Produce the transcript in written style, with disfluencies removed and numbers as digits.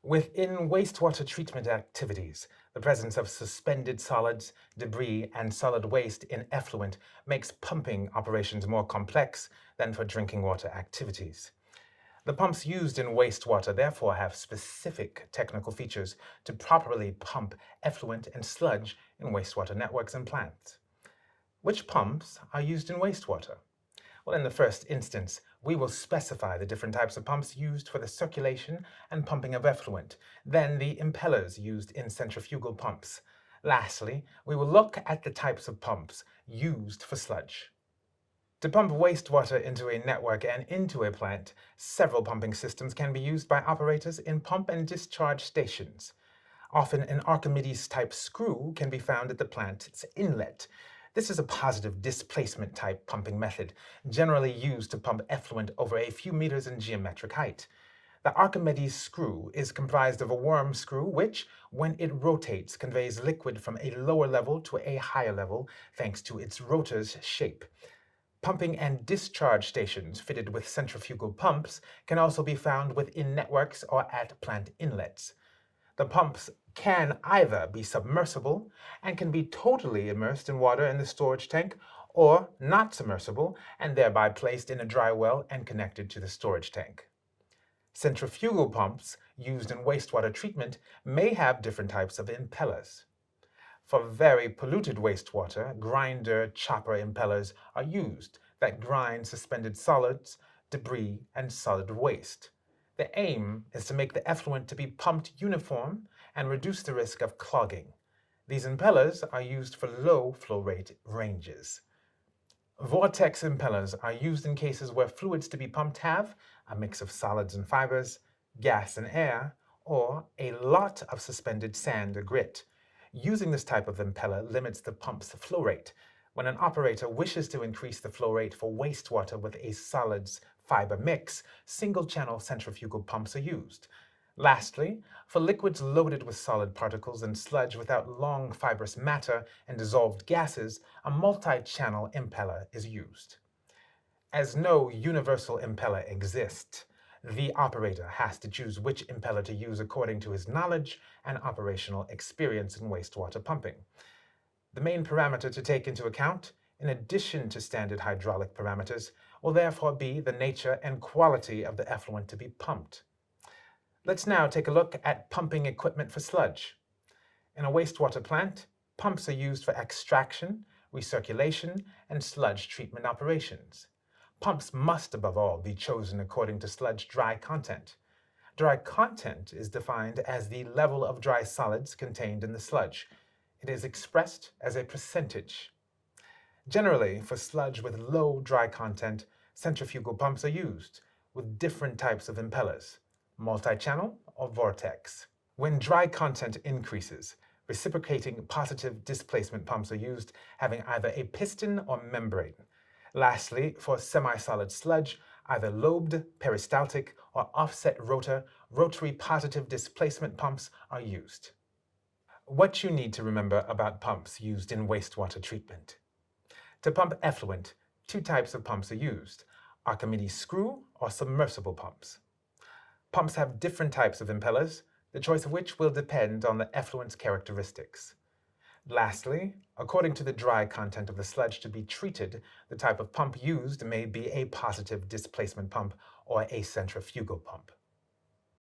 Within wastewater treatment activities, the presence of suspended solids, debris, and solid waste in effluent makes pumping operations more complex than for drinking water activities. The pumps used in wastewater therefore have specific technical features to properly pump effluent and sludge in wastewater networks and plants. Which pumps are used in wastewater? Well, in the first instance, we will specify the different types of pumps used for the circulation and pumping of effluent, then the impellers used in centrifugal pumps. Lastly, we will look at the types of pumps used for sludge. To pump wastewater into a network and into a plant, several pumping systems can be used by operators in pump and discharge stations. Often an Archimedes-type screw can be found at the plant's inlet. This is a positive displacement type pumping method, generally used to pump effluent over a few meters in geometric height. The Archimedes screw is comprised of a worm screw which, when it rotates, conveys liquid from a lower level to a higher level thanks to its rotor's shape. Pumping and discharge stations fitted with centrifugal pumps can also be found within networks or at plant inlets. The pumps can either be submersible and can be totally immersed in water in the storage tank, or not submersible and thereby placed in a dry well and connected to the storage tank. Centrifugal pumps used in wastewater treatment may have different types of impellers. For very polluted wastewater, grinder-chopper impellers are used that grind suspended solids, debris, and solid waste. The aim is to make the effluent to be pumped uniform and reduce the risk of clogging. These impellers are used for low flow rate ranges. Vortex impellers are used in cases where fluids to be pumped have a mix of solids and fibers, gas and air, or a lot of suspended sand or grit. Using this type of impeller limits the pump's flow rate. When an operator wishes to increase the flow rate for wastewater with a solids fiber mix, single-channel centrifugal pumps are used. Lastly, for liquids loaded with solid particles and sludge without long fibrous matter and dissolved gases, a multi-channel impeller is used. As no universal impeller exists, the operator has to choose which impeller to use according to his knowledge and operational experience in wastewater pumping. The main parameter to take into account, in addition to standard hydraulic parameters, will therefore be the nature and quality of the effluent to be pumped. Let's now take a look at pumping equipment for sludge. In a wastewater plant, pumps are used for extraction, recirculation, and sludge treatment operations. Pumps must, above all, be chosen according to sludge dry content. Dry content is defined as the level of dry solids contained in the sludge. It is expressed as a percentage. Generally, for sludge with low dry content, centrifugal pumps are used, with different types of impellers, multi-channel or vortex. When dry content increases, reciprocating positive displacement pumps are used, having either a piston or membrane. Lastly, for semi-solid sludge, either lobed, peristaltic, or offset rotor, rotary positive displacement pumps are used. What you need to remember about pumps used in wastewater treatment. To pump effluent, two types of pumps are used, Archimedes screw or submersible pumps. Pumps have different types of impellers, the choice of which will depend on the effluent's characteristics. Lastly, according to the dry content of the sludge to be treated, the type of pump used may be a positive displacement pump or a centrifugal pump.